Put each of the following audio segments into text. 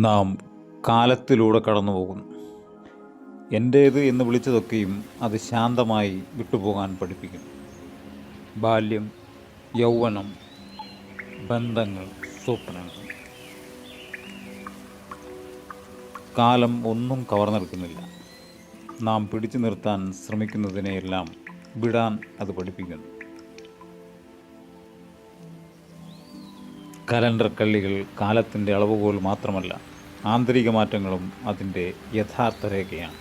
നാം കാലത്തിലൂടെ കടന്നു പോകുന്നു. എൻ്റേത് എന്ന് വിളിച്ചതൊക്കെയും അത് ശാന്തമായി വിട്ടുപോകാൻ പഠിപ്പിക്കും. ബാല്യം, യൗവനം, ബന്ധങ്ങൾ, സ്വപ്നങ്ങൾ. കാലം ഒന്നും കവർന്നെടുക്കുന്നില്ല. നാം പിടിച്ചു നിർത്താൻ ശ്രമിക്കുന്നതിനെയെല്ലാം വിടാൻ അത് പഠിപ്പിക്കുന്നു. കലണ്ടർ കള്ളികൾ കാലത്തിൻ്റെ അളവുകോൽ മാത്രമല്ല, ആന്തരിക മാറ്റങ്ങളും അതിൻ്റെ യഥാർത്ഥ രേഖയാണ്.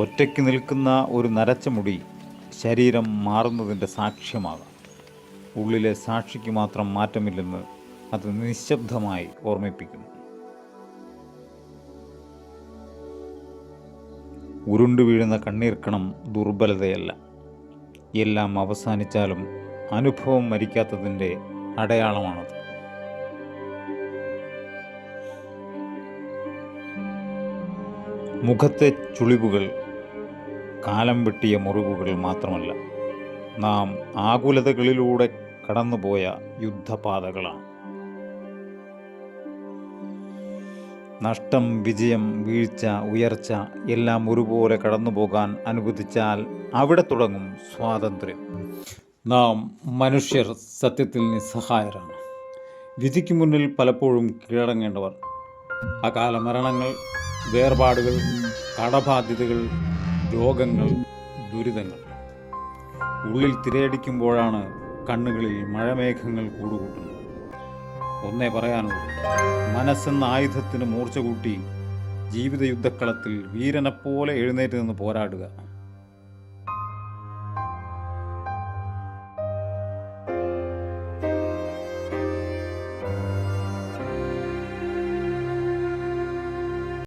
ഒറ്റയ്ക്ക് നിൽക്കുന്ന ഒരു നരച്ച മുടി ശരീരം മാറുന്നതിൻ്റെ സാക്ഷ്യമാകാം. ഉള്ളിലെ സാക്ഷിക്ക് മാത്രം മാറ്റമില്ലെന്ന് അത് നിശബ്ദമായി ഓർമ്മിപ്പിക്കുന്നു. ഉരുണ്ടു വീഴുന്ന കണ്ണീർക്കണം ദുർബലതയല്ല. എല്ലാം അവസാനിച്ചാലും അനുഭവം മരിക്കാത്തതിൻ്റെ അടയാളമാണത്. മുഖത്തെ ചുളിവുകൾ കാലം വെട്ടിയ മുറിവുകൾ മാത്രമല്ല, നാം ആകുലതകളിലൂടെ കടന്നുപോയ യുദ്ധപാതകളാണ്. നഷ്ടം, വിജയം, വീഴ്ച, ഉയർച്ച എല്ലാം ഒരുപോലെ കടന്നു പോകാൻ അനുവദിച്ചാൽ അവിടെ തുടങ്ങും സ്വാതന്ത്ര്യം. നാം മനുഷ്യർ സത്യത്തിൽ നിസ്സഹായരാണ്. വിധിക്ക് മുന്നിൽ പലപ്പോഴും കീഴടങ്ങേണ്ടവർ. അകാല മരണങ്ങൾ, വേർപാടുകൾ, കടബാധ്യതകൾ, രോഗങ്ങൾ, ദുരിതങ്ങൾ. ഉള്ളിൽ തിരയടിക്കുമ്പോഴാണ് കണ്ണുകളിൽ മഴമേഘങ്ങൾ കൂടുകൂട്ടുന്നത്. ഒന്നേ പറയാനുള്ളൂ, മനസ്സെന്ന ആയുധത്തിന് മൂർച്ച കൂട്ടി ജീവിത യുദ്ധക്കളത്തിൽ വീരനെപ്പോലെ എഴുന്നേറ്റ് നിന്ന് പോരാടുക.